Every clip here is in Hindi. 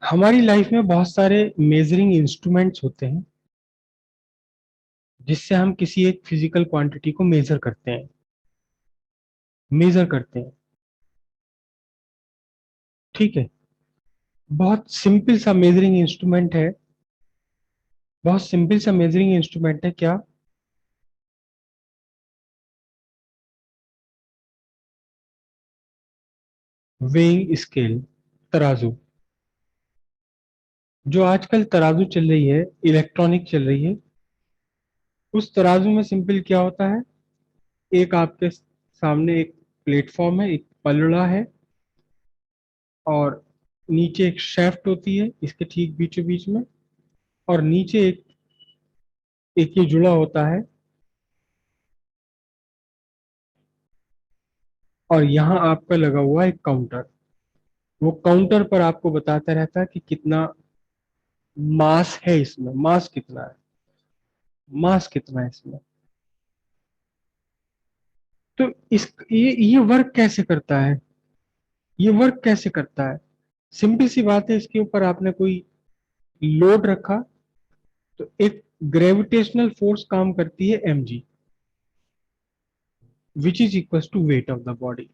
हमारी लाइफ में बहुत सारे मेजरिंग इंस्ट्रूमेंट्स होते हैं जिससे हम किसी एक फिजिकल क्वांटिटी को मेजर करते हैं। ठीक है। बहुत सिंपल सा मेजरिंग इंस्ट्रूमेंट है। बहुत सिंपल सा मेजरिंग इंस्ट्रूमेंट है क्या? वेइंग स्केल, तराजू। जो आजकल तराजू चल रही है, इलेक्ट्रॉनिक चल रही है। उस तराजू में सिंपल क्या होता है? एक आपके सामने एक प्लेटफॉर्म है, एक पलड़ा है, और नीचे एक शेफ्ट होती है इसके ठीक बीचों बीच में, और नीचे एक ये जुड़ा होता है, और यहाँ आपका लगा हुआ है एक काउंटर। वो काउंटर पर आपको बताता रहता है कि कितना मास है इसमें, मास कितना है इसमें। तो इस ये वर्क कैसे करता है? ये वर्क कैसे करता है? सिंपल सी बात है, इसके ऊपर आपने कोई लोड रखा, तो एक ग्रेविटेशनल फोर्स काम करती है mg, which is equal to weight of the body.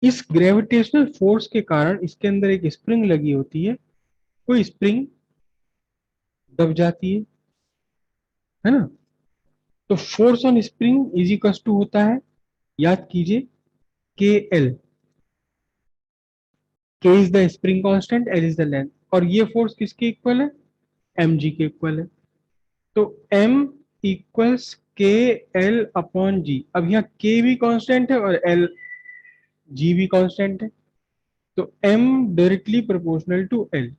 इस ग्रेविटेशनल फोर्स के कारण इसके अंदर एक स्प्रिंग लगी होती है। कोई स्प्रिंग दब जाती है ना? तो force on spring is equal to होता है, याद कीजिए, K L. K is the spring constant, L is the length. और ये फोर्स किसके इक्वल है? एम जी के इक्वल है। तो एम इक्वल्स के एल अपॉन जी। अब यहाँ के भी कांस्टेंट है और एल जी भी कांस्टेंट है। तो M directly proportional to L.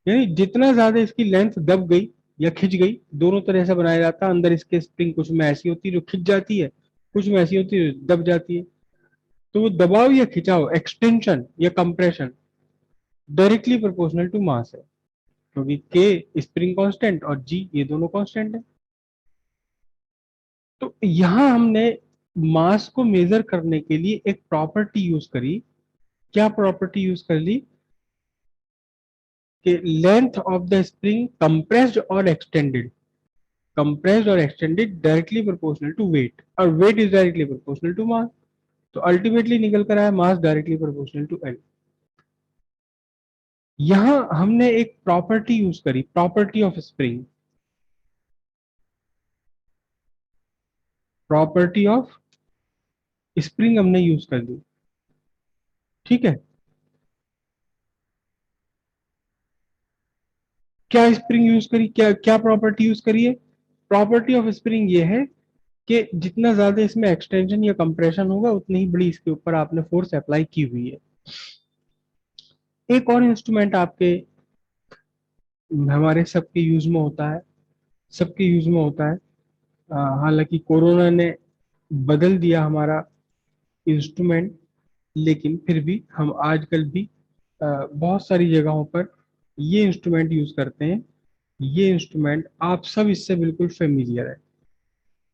यानी जितना ज्यादा इसकी लेंथ दब गई या खिंच गई, दोनों तरह से बनाया जाता है। अंदर इसके स्प्रिंग कुछ में ऐसी होती है जो खिंच जाती है, कुछ में ऐसी होती है जो दब जाती है। तो वो दबाव या खिंचाव, एक्सटेंशन या compression, directly proportional to mass है, क्योंकि के स्प्रिंग कांस्टेंट और जी ये दोनों कांस्टेंट है। तो यहां हमने मास को मेजर करने के लिए एक प्रॉपर्टी यूज करी। क्या प्रॉपर्टी यूज कर ली? कि length of the spring compressed और extended, directly proportional to weight, और weight is directly proportional to mass. तो अल्टीमेटली निकल कर आया mass directly proportional to L. यहां हमने एक प्रॉपर्टी यूज करी, property of spring, property of spring हमने यूज कर दी। ठीक है। क्या स्प्रिंग यूज करी, क्या क्या प्रॉपर्टी यूज करी है? प्रॉपर्टी ऑफ स्प्रिंग ये है कि जितना ज्यादा इसमें एक्सटेंशन या कंप्रेशन होगा, उतनी ही बड़ी इसके ऊपर आपने फोर्स अप्लाई की हुई है। एक और इंस्ट्रूमेंट आपके, हमारे सबके यूज में होता है, सबके यूज में होता है। हालांकि कोरोना ने बदल दिया हमारा इंस्ट्रूमेंट, लेकिन फिर भी हम आजकल भी बहुत सारी जगहों पर ये इंस्ट्रूमेंट यूज करते हैं। ये इंस्ट्रूमेंट आप सब इससे बिल्कुल फेमिलियर है,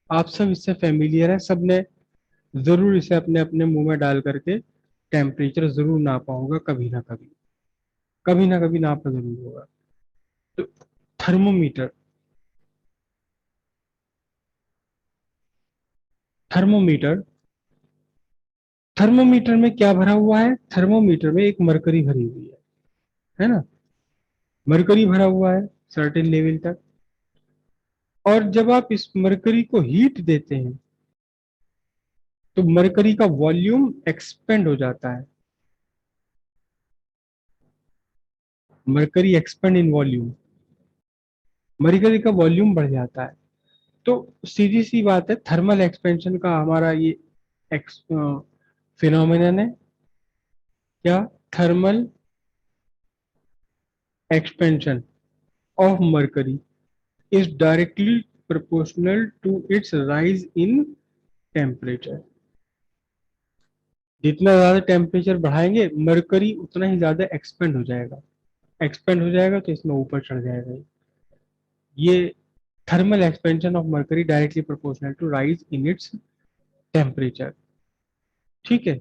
आप सब इससे फेमिलियर है। सबने जरूर इसे अपने अपने मुंह में डाल करके टेम्परेचर जरूर नापा होगा, कभी ना कभी, कभी ना कभी नापा जरूर होगा। तो थर्मोमीटर, थर्मोमीटर, थर्मोमीटर में क्या भरा हुआ है? थर्मोमीटर में एक मरकरी भरी हुई है ना? मरकरी भरा हुआ है सर्टेन लेवल तक। और जब आप इस मरकरी को हीट देते हैं, तो मरकरी का वॉल्यूम एक्सपेंड हो जाता है। Mercury expand in volume, mercury का वॉल्यूम बढ़ जाता है। तो सीधी सी बात है, थर्मल एक्सपेंशन का हमारा ये फिनोमिनन है। क्या? Thermal expansion of mercury is directly proportional to its rise in temperature। जितना ज्यादा टेम्परेचर बढ़ाएंगे, मरकरी उतना ही ज्यादा एक्सपेंड हो जाएगा। एक्सपेंड हो जाएगा तो इसमें ऊपर चढ़ जाएगा। ये thermal expansion of mercury directly proportional to rise in its temperature. ठीक है।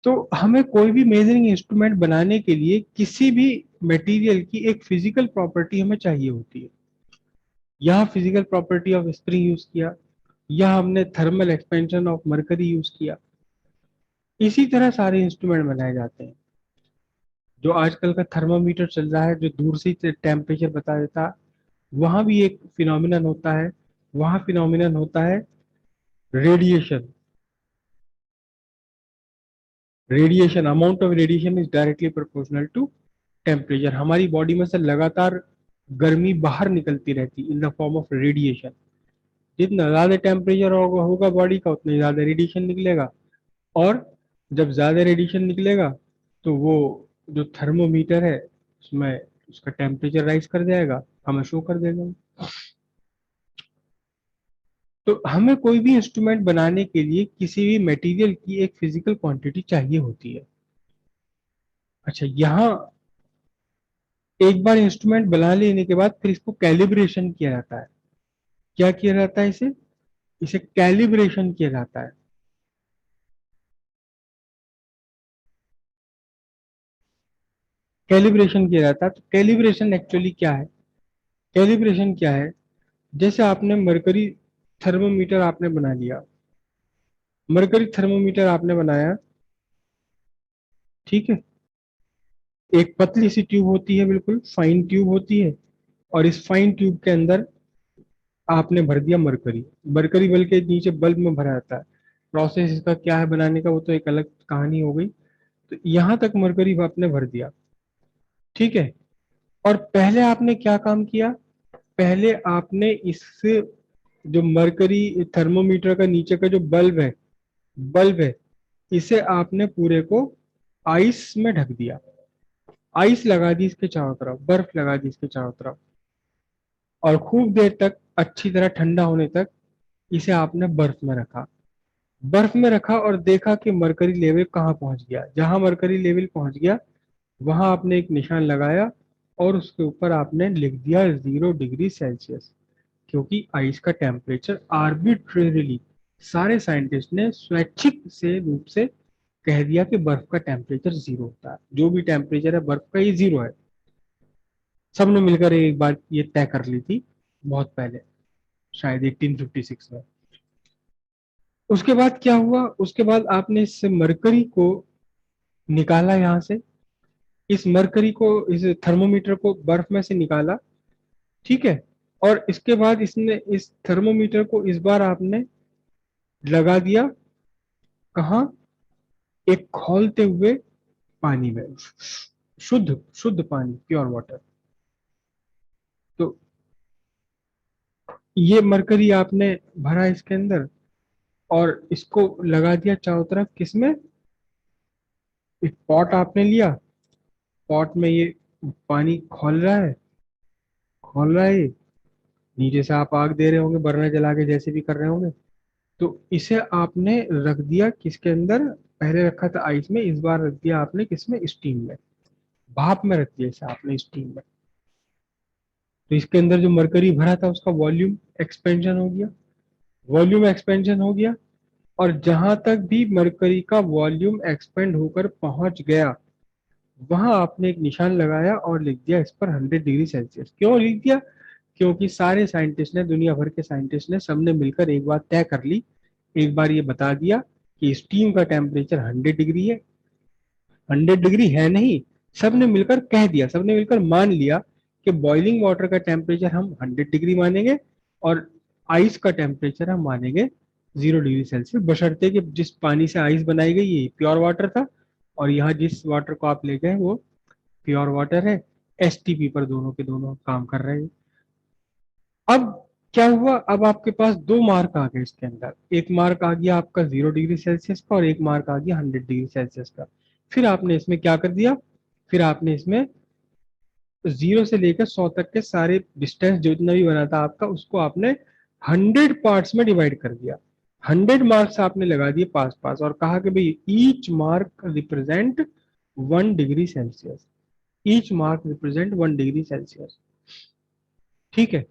तो हमें कोई भी मेजरिंग इंस्ट्रूमेंट बनाने के लिए किसी भी मटेरियल की एक फिजिकल प्रॉपर्टी हमें चाहिए होती है। यहाँ physical property of spring use किया, या हमने thermal expansion of mercury use किया। इसी तरह सारे इंस्ट्रूमेंट बनाए जाते हैं। जो आजकल का थर्मामीटर चल रहा है, जो दूर से टेम्परेचर बता देता है, वहां भी एक फिनोमिनन होता है। वहां फिनोमिनन होता है radiation. Radiation, amount of radiation is directly proportional to temperature. हमारी बॉडी में से लगातार गर्मी बाहर निकलती रहती in the form of radiation. जितना ज्यादा टेम्परेचर होगा होगा बॉडी का, उतना ही ज्यादा रेडिएशन निकलेगा। और जब ज्यादा रेडिएशन निकलेगा तो वो जो थर्मोमीटर है उसमें उसका टेम्परेचर राइज कर जाएगा, हमें शो कर देगा। तो हमें कोई भी इंस्ट्रूमेंट बनाने के लिए किसी भी मटेरियल की एक फिजिकल क्वांटिटी चाहिए होती है। अच्छा, यहाँ एक बार इंस्ट्रूमेंट बना लेने के बाद फिर इसको कैलिब्रेशन किया जाता है। क्या किया जाता है इसे? इसे कैलिब्रेशन किया जाता है। कैलिब्रेशन किया जाता है। तो कैलिब्रेशन एक्चुअली क्या है? कैलिब्रेशन क्या है? जैसे आपने मरकरी थर्मोमीटर आपने बना लिया। मरकरी थर्मोमीटर आपने बनाया, ठीक है। एक पतली सी ट्यूब होती है, बिल्कुल फाइन ट्यूब होती है। और इस फाइन ट्यूब के अंदर आपने भर दिया मरकरी। मरकरी बल्कि नीचे बल्ब में भरा जाता है। प्रोसेस इसका क्या है बनाने का, वो तो एक अलग कहानी हो गई। तो यहां तक मरकरी आपने भर दिया, ठीक है। और पहले आपने क्या काम किया? पहले आपने इस जो मरकरी थर्मोमीटर का नीचे का जो बल्ब है, इसे आपने पूरे को आइस में ढक दिया। आइस लगा दी इसके चारों तरफ, बर्फ लगा दी इसके चारों तरफ। और खूब देर तक अच्छी तरह ठंडा होने तक इसे आपने बर्फ में रखा। बर्फ में रखा और देखा कि मरकरी लेवल कहाँ पहुंच गया। जहां मरकरी लेवल पहुंच गया वहां आपने एक निशान लगाया और उसके ऊपर आपने लिख दिया 0 डिग्री सेल्सियस। क्योंकि आइस का टेम्परेचर आर्बिट्रेरिली सारे साइंटिस्ट ने स्वैच्छिक से रूप से कह दिया कि बर्फ का टेम्परेचर 0 होता है। जो भी टेम्परेचर है बर्फ का, ये 0 है। सबने मिलकर एक बार ये तय कर ली थी, बहुत पहले, शायद 1856 में। उसके बाद क्या हुआ? उसके बाद आपने इस मरकरी को निकाला यहाँ से। इस मरकरी को, इस थर्मोमीटर को बर्फ में से निकाला, ठीक है। और इसके बाद इसने इस थर्मोमीटर को इस बार आपने लगा दिया कहाँ? एक खौलते हुए पानी में, शुद्ध शुद्ध पानी, प्योर वाटर। तो ये मरकरी आपने भरा इसके अंदर और इसको लगा दिया चारों तरफ। किसमें? एक पॉट आपने लिया। पॉट में ये पानी खोल रहा है। नीचे से आप आग दे रहे होंगे, बर्नर जला के, जैसे भी कर रहे होंगे। तो इसे आपने रख दिया किसके अंदर? पहले रखा था आइस में, इस बार रख दिया आपने किसमें? स्टीम में। भाप में रख दिया इसे आपने, स्टीम में। तो इसके अंदर जो मरकरी भरा था उसका वॉल्यूम एक्सपेंशन हो गया। वॉल्यूम एक्सपेंशन हो गया। और जहां तक भी मरकरी का वॉल्यूम एक्सपेंड होकर पहुंच गया, वहां आपने एक निशान लगाया और लिख दिया इस पर 100 डिग्री सेल्सियस। क्यों लिख दिया? क्योंकि सारे साइंटिस्ट ने, दुनिया भर के साइंटिस्ट ने, सबने मिलकर एक बात तय कर ली, एक बार ये बता दिया कि स्टीम का टेम्परेचर 100 डिग्री है। 100 डिग्री है नहीं, सबने मिलकर कह दिया, सबने मिलकर मान लिया कि बॉइलिंग वाटर का टेम्परेचर हम 100 डिग्री मानेंगे और आइस का टेम्परेचर हम मानेंगे 0 डिग्री सेल्सियस, बशर्ते कि जिस पानी से आइस बनाई गई ये प्योर वाटर था और यहाँ जिस वाटर को आप ले गए वो प्योर वाटर है। एसटीपी पर दोनों के दोनों काम कर रहे हैं। अब क्या हुआ? अब आपके पास दो मार्क आ गए इसके अंदर। एक मार्क आ गया आपका 0 डिग्री सेल्सियस का और एक मार्क आ गया 100 डिग्री सेल्सियस का। फिर आपने इसमें क्या कर दिया? फिर आपने इसमें 0 से लेकर 100 तक के सारे डिस्टेंस जितना भी बना था आपका, उसको आपने 100 पार्ट्स में डिवाइड कर दिया। 100 मार्क्स आपने लगा दिए पास पास और कहा कि भाई each mark represent 1 degree Celsius. Each mark represent 1 degree Celsius, ठीक है।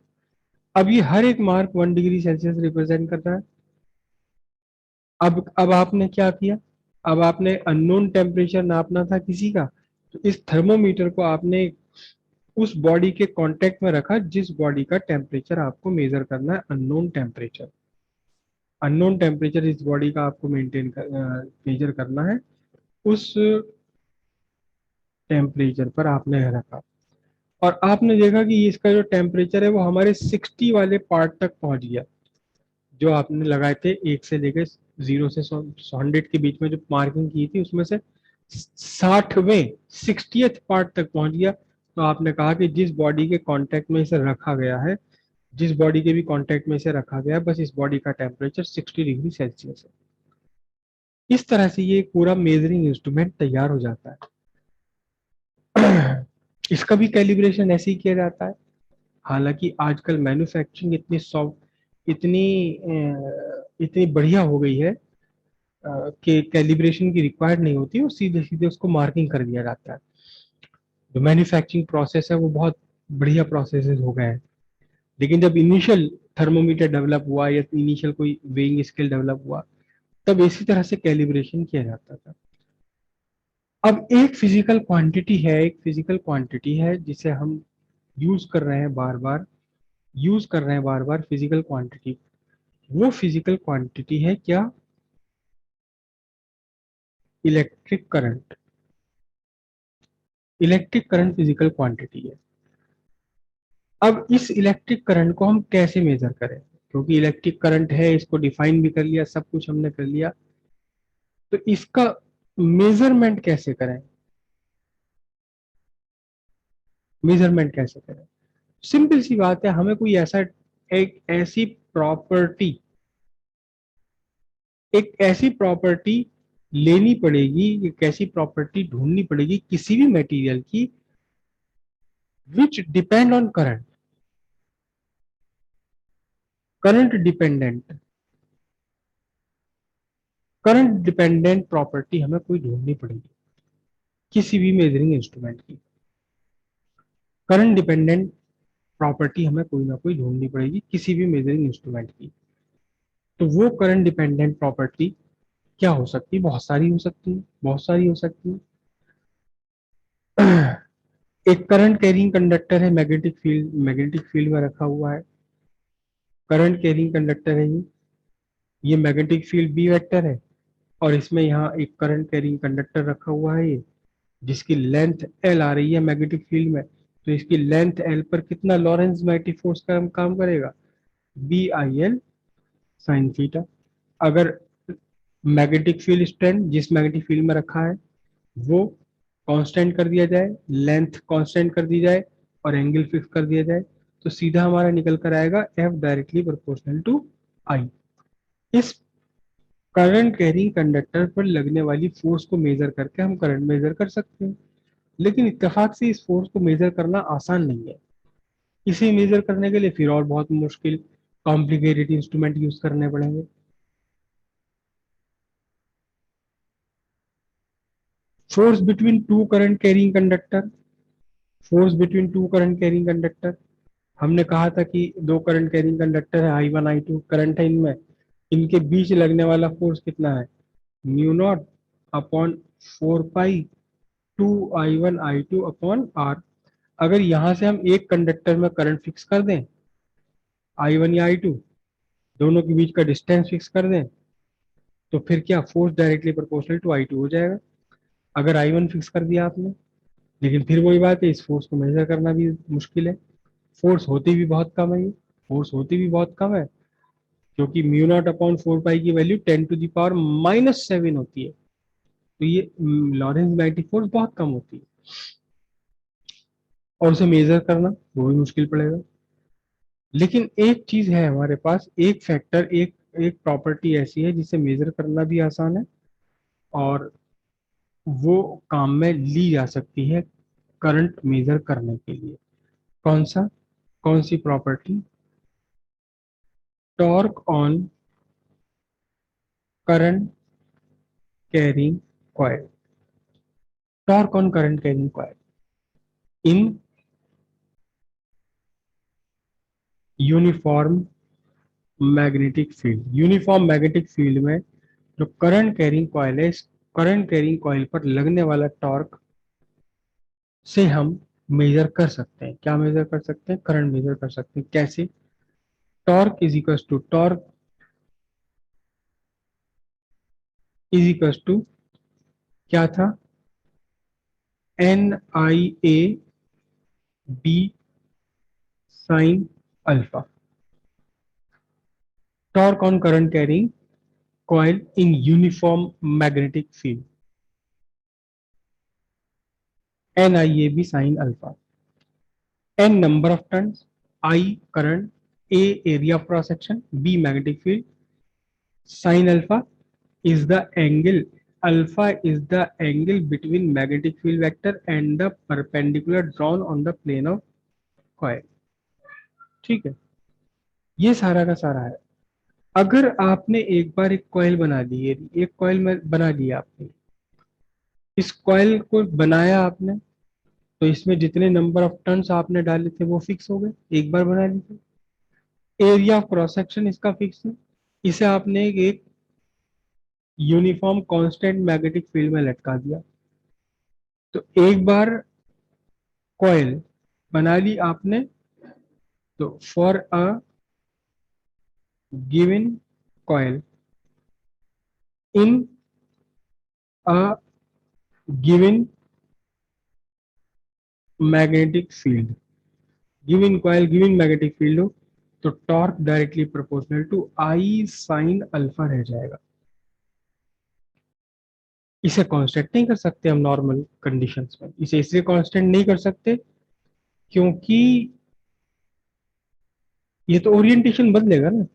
अब ये हर एक मार्क 1 डिग्री सेल्सियस रिप्रेजेंट कर रहा है। अब आपने क्या किया? अब आपने अननोन टेम्परेचर नापना था किसी का, तो इस थर्मोमीटर को आपने उस बॉडी के कांटेक्ट में रखा जिस बॉडी का टेम्परेचर आपको मेजर करना है, अननोन टेम्परेचर। अननोन टेम्परेचर इस बॉडी का आपको मेजर करना है, उस टेम्परेचर पर आपने रखा और आपने देखा कि इसका जो टेम्परेचर है वो हमारे 60 वाले पार्ट तक पहुंच गया। जो आपने लगाए थे 1 से लेकर 0 से 100 के बीच में जो मार्किंग की थी उसमें से 60वें 60th पार्ट तक पहुंच गया। तो आपने कहा कि जिस बॉडी के कांटेक्ट में इसे रखा गया है, जिस बॉडी के भी कांटेक्ट में इसे रखा गया है, बस इस बॉडी का टेम्परेचर 60 डिग्री सेल्सियस है। इस तरह से ये पूरा मेजरिंग इंस्ट्रूमेंट तैयार हो जाता है। इसका भी कैलिब्रेशन ऐसे ही किया जाता है। हालांकि आजकल मैन्युफैक्चरिंग इतनी सॉफ्ट, इतनी बढ़िया हो गई है कि कैलिब्रेशन की रिक्वायर्ड नहीं होती और सीधे सीधे उसको मार्किंग कर दिया जाता है। जो मैन्युफैक्चरिंग प्रोसेस है वो बहुत बढ़िया प्रोसेसेस हो गए हैं। लेकिन जब इनिशियल थर्मोमीटर डेवलप हुआ या इनिशियल कोई वेइंग स्केल डेवलप हुआ, तब इसी तरह से कैलिब्रेशन किया जाता था। अब एक फिजिकल क्वांटिटी है जिसे हम यूज कर रहे हैं बार बार, फिजिकल क्वांटिटी। वो फिजिकल क्वांटिटी है क्या? Electric current. Electric current physical quantity है। अब इस इलेक्ट्रिक करंट को हम कैसे मेजर करें? क्योंकि इलेक्ट्रिक करंट है, इसको डिफाइन भी कर लिया, सब कुछ हमने कर लिया, तो इसका मेजरमेंट कैसे करें? मेजरमेंट कैसे करें? सिंपल सी बात है, हमें कोई ऐसा एक ऐसी प्रॉपर्टी एक ऐसी प्रॉपर्टी लेनी पड़ेगी, एक ऐसी प्रॉपर्टी ढूंढनी पड़ेगी किसी भी मटेरियल की, विच depend on current, current dependent, current dependent property हमें कोई ढूंढनी पड़ेगी किसी भी मेजरिंग इंस्ट्रूमेंट की। करंट डिपेंडेंट प्रॉपर्टी हमें कोई ना कोई ढूंढनी पड़ेगी किसी भी मेजरिंग इंस्ट्रूमेंट की। तो वो करंट डिपेंडेंट प्रॉपर्टी क्या हो सकती है? बहुत सारी हो सकती है, बहुत सारी हो सकती है। एक करंट कैरिंग कंडक्टर है, मैग्नेटिक फील्ड में रखा हुआ है, करंट कैरिंग कंडक्टर है ये मैग्नेटिक फील्ड बी वेक्टर है, और इसमें यहाँ एक करंट कैरिंग कंडक्टर रखा हुआ है ये, जिसकी लेंथ एल आ रही है मैग्नेटिक फील्ड में। तो इसकी लेंथ एल पर कितना लॉरेंस मैग्नेटिक फोर्स का काम करेगा? B I L sine theta. अगर मैग्नेटिक फील्ड स्ट्रेंथ जिस मैग्नेटिक फील्ड में रखा है वो कांस्टेंट कर दिया जाए, लेंथ कांस्टेंट कर दी जाए और एंगल फिक्स कर दिया जाए, तो सीधा हमारा निकल कर आएगा एफ डायरेक्टली प्रोपोर्शनल टू आई। इस करंट कैरिंग कंडक्टर पर लगने वाली फोर्स को मेजर करके हम करंट मेजर कर सकते हैं। लेकिन इत्तेफाक से इस फोर्स को मेजर करना आसान नहीं है। इसे मेजर करने के लिए फिर और बहुत मुश्किल कॉम्प्लिकेटेड इंस्ट्रूमेंट यूज करने पड़ेंगे। Force between two current carrying conductor, force between two current carrying conductor, हमने कहा था कि दो करंट कैरिंग कंडक्टर है, I one I two current है इनमें, इनके बीच लगने वाला फोर्स कितना है? Mu naught upon 4 pi 2 I1 I2 upon R. अगर यहां से हम एक कंडक्टर में करंट फिक्स कर दें, I1 या I2, दोनों के बीच का डिस्टेंस फिक्स कर दें, तो फिर क्या force directly proportional to I2 हो जाएगा। अगर I1 फिक्स कर दिया आपने, लेकिन फिर वही बात है, इस फोर्स को मेजर करना भी मुश्किल है। फोर्स होती भी बहुत कम है, ये फोर्स होती भी बहुत कम है, क्योंकि म्यू नॉट अपॉन 4 पाई की वैल्यू 10⁻⁻7 होती है। तो ये लॉरेंस मैग्नेटिक फोर्स बहुत कम होती है, और उसे मेजर करना वो भी मुश्किल पड़ेगा। लेकिन एक चीज है हमारे पास, एक फैक्टर, एक एक प्रॉपर्टी ऐसी है जिसे मेजर करना भी आसान है और वो काम में ली जा सकती है करंट मेजर करने के लिए। कौन सा? कौन सी property? Torque on current carrying coil. Torque on current carrying coil in uniform magnetic field. यूनिफॉर्म मैग्नेटिक फील्ड में जो करंट कैरिंग कॉइल है, करंट कैरिंग कॉइल पर लगने वाला टॉर्क से हम मेजर कर सकते हैं। क्या मेजर कर सकते हैं? करंट मेजर कर सकते हैं। कैसे? टॉर्क क्या था? NIA B sine alpha. Torque on current carrying coil in uniform magnetic field, NIAB sin alpha. N number of turns, I current, A area of cross section, B magnetic field. Sin alpha is the angle. Alpha is the angle between magnetic field vector and the perpendicular drawn on the plane of coil. ठीक है, ये सारा का सारा है। अगर आपने एक बार एक कॉइल बना ली है, एक कॉइल में बना लिया आपने, इस कॉइल को बनाया आपने, तो इसमें जितने नंबर ऑफ टर्न्स आपने डाले थे वो फिक्स हो गए, एक बार बना लीजिए। एरिया ऑफ क्रॉस सेक्शन इसका फिक्स है, इसे आपने एक यूनिफॉर्म कांस्टेंट मैग्नेटिक फील्ड में लटका दिया। तो एक बार कॉइल बना ली आपने, तो for a given coil in a given magnetic field, given coil given magnetic field हो, तो torque directly proportional to I sine alpha रह जाएगा। इसे कांस्टेंट नहीं कर सकते हम नॉर्मल कंडीशंस में। इसे इसलिए कांस्टेंट नहीं कर सकते क्योंकि ये तो ओरिएंटेशन बदलेगा ना।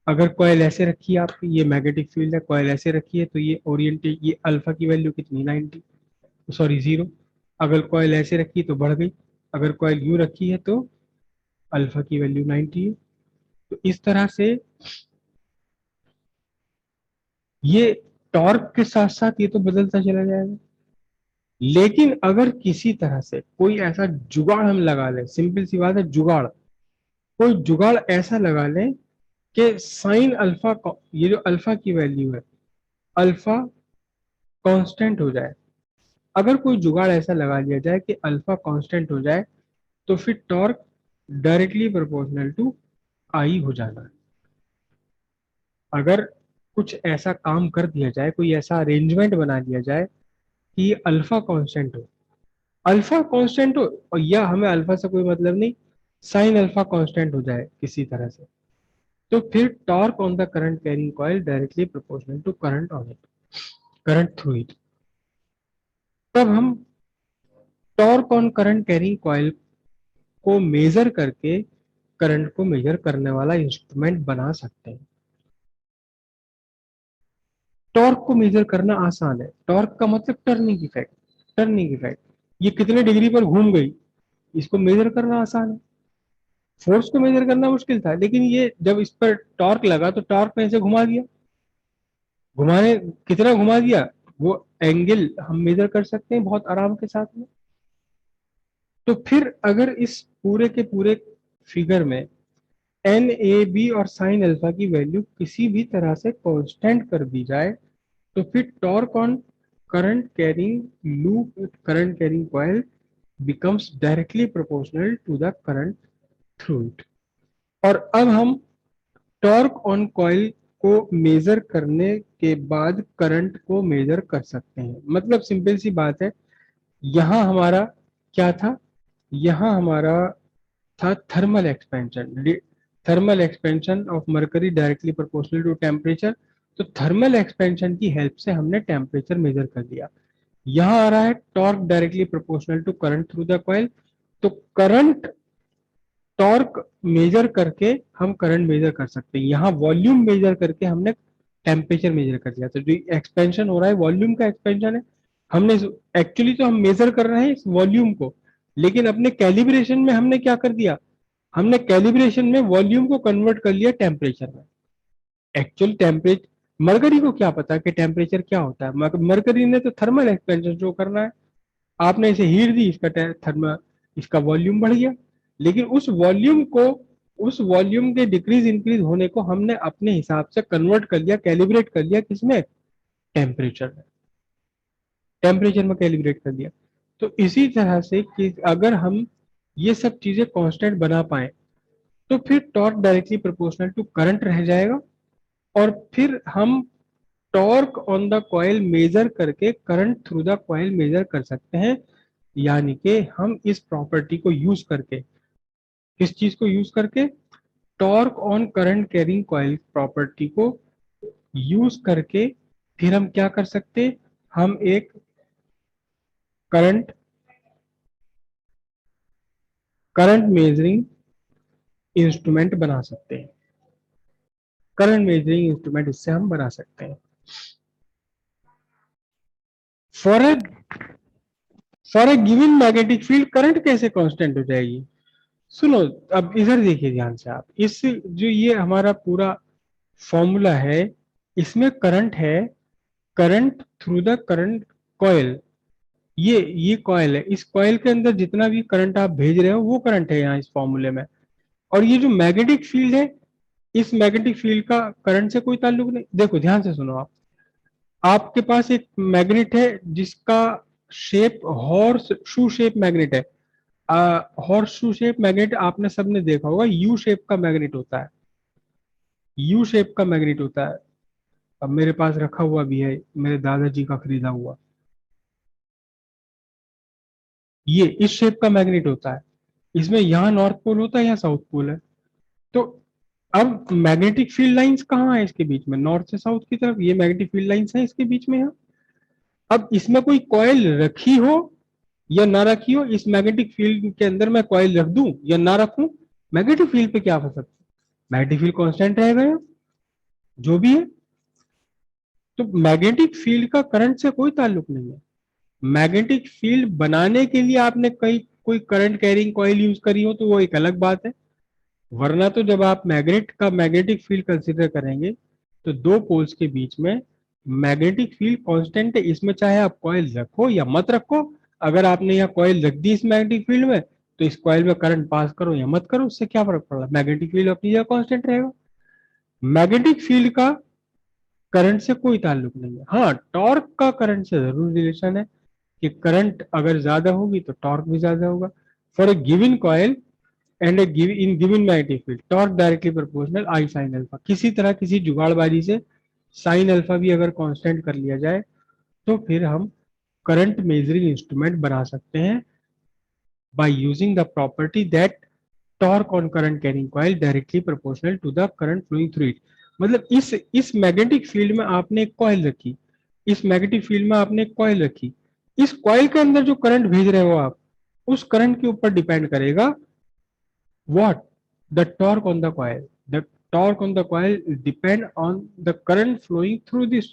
अगर कॉइल ऐसे रखी है आपकी, ये मैग्नेटिक फील्ड है, कॉइल ऐसे रखी है, तो ये ओरिएंटेड, ये अल्फा की वैल्यू कितनी, 90, सॉरी 0। अगर कॉइल ऐसे रखी है तो बढ़ गई, अगर कॉइल यूं रखी है तो अल्फा की वैल्यू 90 है। तो इस तरह से ये टॉर्क के साथ साथ ये तो बदलता चला जाएगा। लेकिन अगर किसी तरह से कोई ऐसा जुगाड़ हम लगा लें, सिंपल सी बात है, जुगाड़, कोई जुगाड़ ऐसा लगा लें कि साइन अल्फा, ये जो अल्फा की वैल्यू है, अल्फा कांस्टेंट हो जाए। अगर कोई जुगाड़ ऐसा लगा लिया जाए कि अल्फा कांस्टेंट हो जाए, तो फिर टॉर्क डायरेक्टली प्रोपोर्शनल टू आई हो जाना है। अगर कुछ ऐसा काम कर दिया जाए, कोई ऐसा अरेंजमेंट बना दिया जाए कि अल्फा कांस्टेंट हो, अल्फा कांस्टेंट हो, और या हमें अल्फा से कोई मतलब नहीं, साइन अल्फा कांस्टेंट हो जाए किसी तरह से, तो फिर torque on the current carrying coil directly proportional to current on it, current through it. तब हम torque on current carrying coil को मेजर करके करंट को मेजर करने वाला इंस्ट्रूमेंट बना सकते हैं। टॉर्क को मेजर करना आसान है। टॉर्क का मतलब टर्निंग इफेक्ट, टर्निंग इफेक्ट, ये कितने डिग्री पर घूम गई, इसको मेजर करना आसान है। फोर्स को मेजर करना मुश्किल था, लेकिन ये जब इस पर टॉर्क लगा तो टॉर्क ने इसे घुमा दिया। घुमाने, कितना घुमा दिया, वो एंगल हम मेजर कर सकते हैं बहुत आराम के साथ में। तो फिर अगर इस पूरे के पूरे फिगर में एन ए बी और साइन अल्फा की वैल्यू किसी भी तरह से कांस्टेंट कर दी जाए, तो फिर torque on current carrying loop, current carrying coil becomes directly proportional to the current through it. और अब हम टॉर्क ऑन कॉइल को मेजर करने के बाद करंट को मेजर कर सकते हैं। मतलब सिंपल सी बात है, यहां हमारा क्या था, यहां हमारा था thermal expansion, thermal expansion of mercury directly proportional to temperature. तो थर्मल एक्सपेंशन की हेल्प से हमने टेम्परेचर मेजर कर लिया। यहां आ रहा है torque directly proportional to current through the coil. तो करंट, टॉर्क मेजर करके हम करंट मेजर कर सकते हैं। यहाँ वॉल्यूम मेजर करके हमने टेम्परेचर मेजर कर लिया। तो जो एक्सपेंशन हो रहा है वॉल्यूम का एक्सपेंशन है। हमने एक्चुअली तो हम मेजर कर रहे हैं इस वॉल्यूम को, लेकिन अपने कैलिब्रेशन में हमने क्या कर दिया, हमने कैलिब्रेशन में वॉल्यूम को कन्वर्ट कर लिया टेम्परेचर में। एक्चुअल टेम्परेचर, मरकरी को क्या पता कि टेम्परेचर क्या होता है, मरकरी ने तो थर्मल एक्सपेंशन शो करना है। आपने इसे हीट दी, इसका थर्मल, इसका वॉल्यूम बढ़ गया। लेकिन उस वॉल्यूम को, उस वॉल्यूम के डिक्रीज इंक्रीज होने को हमने अपने हिसाब से कन्वर्ट कर लिया, कैलिब्रेट कर लिया, किसमें, टेम्परेचर में, टेम्परेचर में कैलिब्रेट कर दिया। तो इसी तरह से कि अगर हम ये सब चीजें कांस्टेंट बना पाए तो फिर torque directly proportional to current रह जाएगा, और फिर हम torque on the coil measure करके current through the coil measure कर सकते हैं। यानी कि हम इस प्रॉपर्टी को यूज करके, किस चीज को यूज करके, torque on current carrying coil property को यूज करके फिर हम क्या कर सकते हैं, हम एक करंट करंट मेजरिंग इंस्ट्रूमेंट बना सकते हैं। करंट मेजरिंग इंस्ट्रूमेंट इससे हम बना सकते हैं। For A for a given magnetic field current कैसे कांस्टेंट हो जाएगी? सुनो, अब इधर देखिए ध्यान से आप, इस जो ये हमारा पूरा फॉर्मूला है, इसमें करंट है, current through the current coil, ये कॉइल है, इस कॉइल के अंदर जितना भी करंट आप भेज रहे हो वो करंट है यहाँ इस फॉर्मूले में। और ये जो मैग्नेटिक फील्ड है, इस मैग्नेटिक फील्ड का करंट से कोई ताल्लुक नहीं। देखो ध्यान से सुनो आप, आपके पास एक मैग्नेट है जिसका shape horse shoe shape magnet है। हॉर्स शू शेप मैग्नेट आपने सबने देखा होगा, यू शेप का मैग्नेट होता है, यू शेप का मैग्नेट होता है। अब मेरे पास रखा हुआ भी है, मेरे दादाजी का खरीदा हुआ, ये इस शेप का मैग्नेट होता है। इसमें यहाँ नॉर्थ पोल होता है, यहाँ साउथ पोल है। तो अब मैग्नेटिक फील्ड लाइंस कहाँ है इसके बीच में, नॉर्थ से साउथ की तरफ, ये मैग्नेटिक फील्ड लाइंस है इसके बीच में यहाँ। अब इसमें कोई कॉइल रखी हो या ना रखी हो, इस मैग्नेटिक फील्ड के अंदर मैं कॉइल रख दूं या ना रखूं, मैग्नेटिक फील्ड पे क्या फर्क है? मैग्नेटिक फील्ड कांस्टेंट रहेगा या जो भी है। तो मैग्नेटिक फील्ड का करंट से कोई ताल्लुक नहीं है। मैग्नेटिक फील्ड बनाने के लिए आपने कहीं कोई करंट कैरिंग कॉइल यूज करी हो तो वो एक अलग बात है, वरना तो जब आप मैग्नेट का मैग्नेटिक फील्ड कंसिडर करेंगे तो दो पोल्स के बीच में मैग्नेटिक फील्ड कांस्टेंट है। इसमें चाहे आप कॉइल रखो या मत रखो, अगर आपने यहाँ कॉइल रख दी इस मैग्नेटिक फील्ड में तो इस कॉइल में करंट पास करो या मत करो, उससे क्या फर्क पड़ रहा है, मैग्नेटिक फील्ड अपनी जगह कांस्टेंट रहेगा। मैग्नेटिक फील्ड का करंट से कोई ताल्लुक नहीं है। हाँ, टॉर्क का करंट से जरूर रिलेशन है कि करंट अगर ज्यादा होगी तो टॉर्क भी ज्यादा होगा। For a given coil and in given magnetic field torque directly proportional I sine alpha. किसी तरह किसी जुगाड़बाजी से साइन अल्फा भी अगर कांस्टेंट कर लिया जाए तो फिर हम करंट मेजरिंग इंस्ट्रूमेंट बना सकते हैं by using the property that torque on current carrying coil directly proportional to the current flowing through it. मतलब इस मैग्नेटिक फील्ड में आपने एक कॉइल रखी, इस मैग्नेटिक फील्ड में आपने एक कॉइल रखी, इस कॉइल के अंदर जो करंट भेज रहे हो आप, उस करंट के ऊपर डिपेंड करेगा what the torque on the coil, the torque on the coil depend on the current flowing through this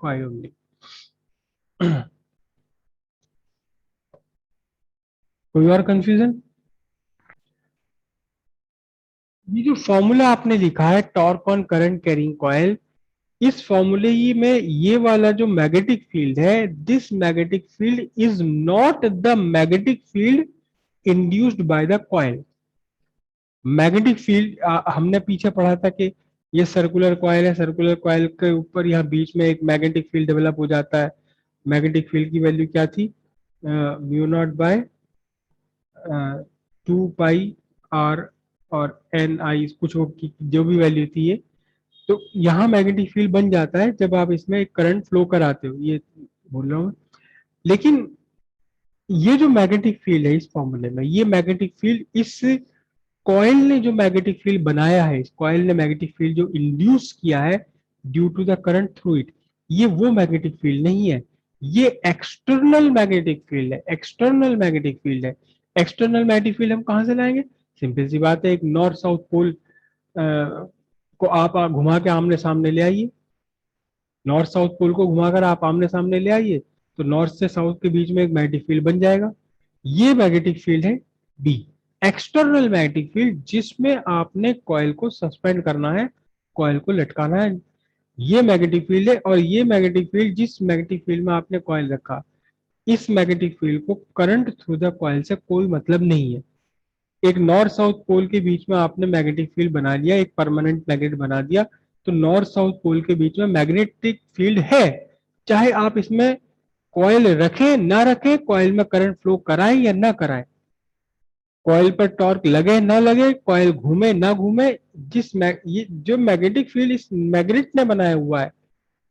coil only. कोई और कंफ्यूजन? ये जो फॉर्मूला आपने लिखा है torque on current carrying coil, इस फॉर्मूले ही में ये वाला जो मैग्नेटिक फील्ड है, this magnetic field is not the magnetic field induced by the coil. Magnetic field हमने पीछे पढ़ा था कि ये सर्कुलर कॉइल है, सर्कुलर कॉइल के ऊपर यहाँ बीच में एक मैग्नेटिक फील्ड डेवलप हो जाता है। मैग्नेटिक फील्ड की वैल्यू क्या थी, mu naught by 2 pi R और एन आई, कुछ जो भी वैल्यू थी ये। तो यहाँ मैग्नेटिक फील्ड बन जाता है जब आप इसमें करंट फ्लो कराते हो, ये बोल रहा हूँ। लेकिन ये जो मैग्नेटिक फील्ड है इस फॉर्मूले में, ये मैग्नेटिक फील्ड इस कॉइल ने जो मैग्नेटिक फील्ड बनाया है, इस कॉइल ने मैग्नेटिक फील्ड जो इंड्यूस किया है due to the current through it, ये वो मैग्नेटिक फील्ड नहीं है, ये एक्सटर्नल मैग्नेटिक फील्ड है, एक्सटर्नल मैग्नेटिक फील्ड है। एक्सटर्नल मैग्नेटिक फील्ड हम कहां से लाएंगे? सिंपल सी बात है, एक नॉर्थ साउथ पोल को आप घुमा के आमने सामने ले आइए, नॉर्थ साउथ पोल को घुमाकर आप आमने सामने ले आइए तो नॉर्थ से साउथ के बीच में एक मैग्नेटिक फील्ड बन जाएगा। ये मैग्नेटिक फील्ड है बी, एक्सटर्नल मैग्नेटिक फील्ड, जिसमें आपने कॉइल को सस्पेंड करना है, कॉइल को लटकाना है, ये मैग्नेटिक फील्ड है। और ये मैग्नेटिक फील्ड, जिस मैग्नेटिक फील्ड में आपने कॉइल रखा, इस मैग्नेटिक फील्ड को करंट थ्रू द कॉइल से कोई मतलब नहीं है। एक नॉर्थ साउथ पोल के बीच में आपने मैग्नेटिक फील्ड बना लिया, एक परमानेंट मैग्नेट बना दिया, तो नॉर्थ साउथ पोल के बीच में मैग्नेटिक फील्ड है, चाहे आप इसमें कॉइल रखें ना रखें, कॉइल में करंट फ्लो कराएं या ना कराएं, कॉइल पर टॉर्क लगे ना लगे, कॉइल घूमे ना घूमे, ये जो मैग्नेटिक फील्ड इस मैग्नेट ने बनाया हुआ है,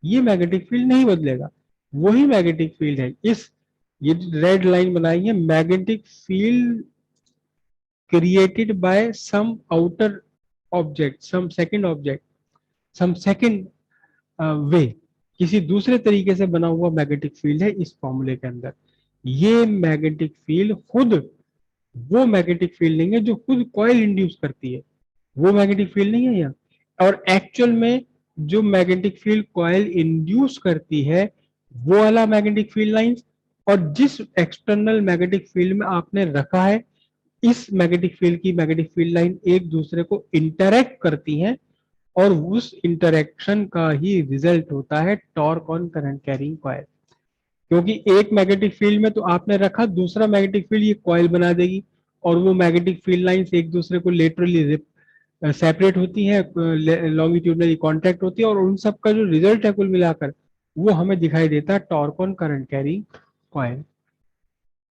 ये मैग्नेटिक फील्ड नहीं बदलेगा, वही मैग्नेटिक फील्ड है। इस ये रेड लाइन बनाई है, magnetic field created by some outer object, some second way, किसी दूसरे तरीके से बना हुआ मैग्नेटिक फील्ड है इस फॉर्मूले के अंदर। ये मैग्नेटिक फील्ड खुद वो मैग्नेटिक फील्ड नहीं है जो खुद कॉइल इंड्यूस करती है, वो मैग्नेटिक फील्ड नहीं है यहाँ। और एक्चुअल में जो मैग्नेटिक फील्ड कॉइल इंड्यूस करती है वो वाला मैग्नेटिक फील्ड लाइंस, और जिस एक्सटर्नल मैग्नेटिक फील्ड में आपने रखा है, इस मैग्नेटिक फील्ड की मैग्नेटिक फील्ड लाइन एक दूसरे को इंटरैक्ट करती हैं, और उस इंटरेक्शन का ही रिजल्ट होता है torque on current carrying coil. क्योंकि एक मैग्नेटिक फील्ड में तो आपने रखा, दूसरा मैग्नेटिक फील्ड ये कॉइल बना देगी, और वो मैग्नेटिक फील्ड लाइंस एक दूसरे को लेटरली सेपरेट होती है, लॉन्गिट्यूडनली कांटेक्ट होती है, और उन सब का जो रिजल्ट है कुल मिलाकर वो हमें दिखाई देता है torque on current carrying coil.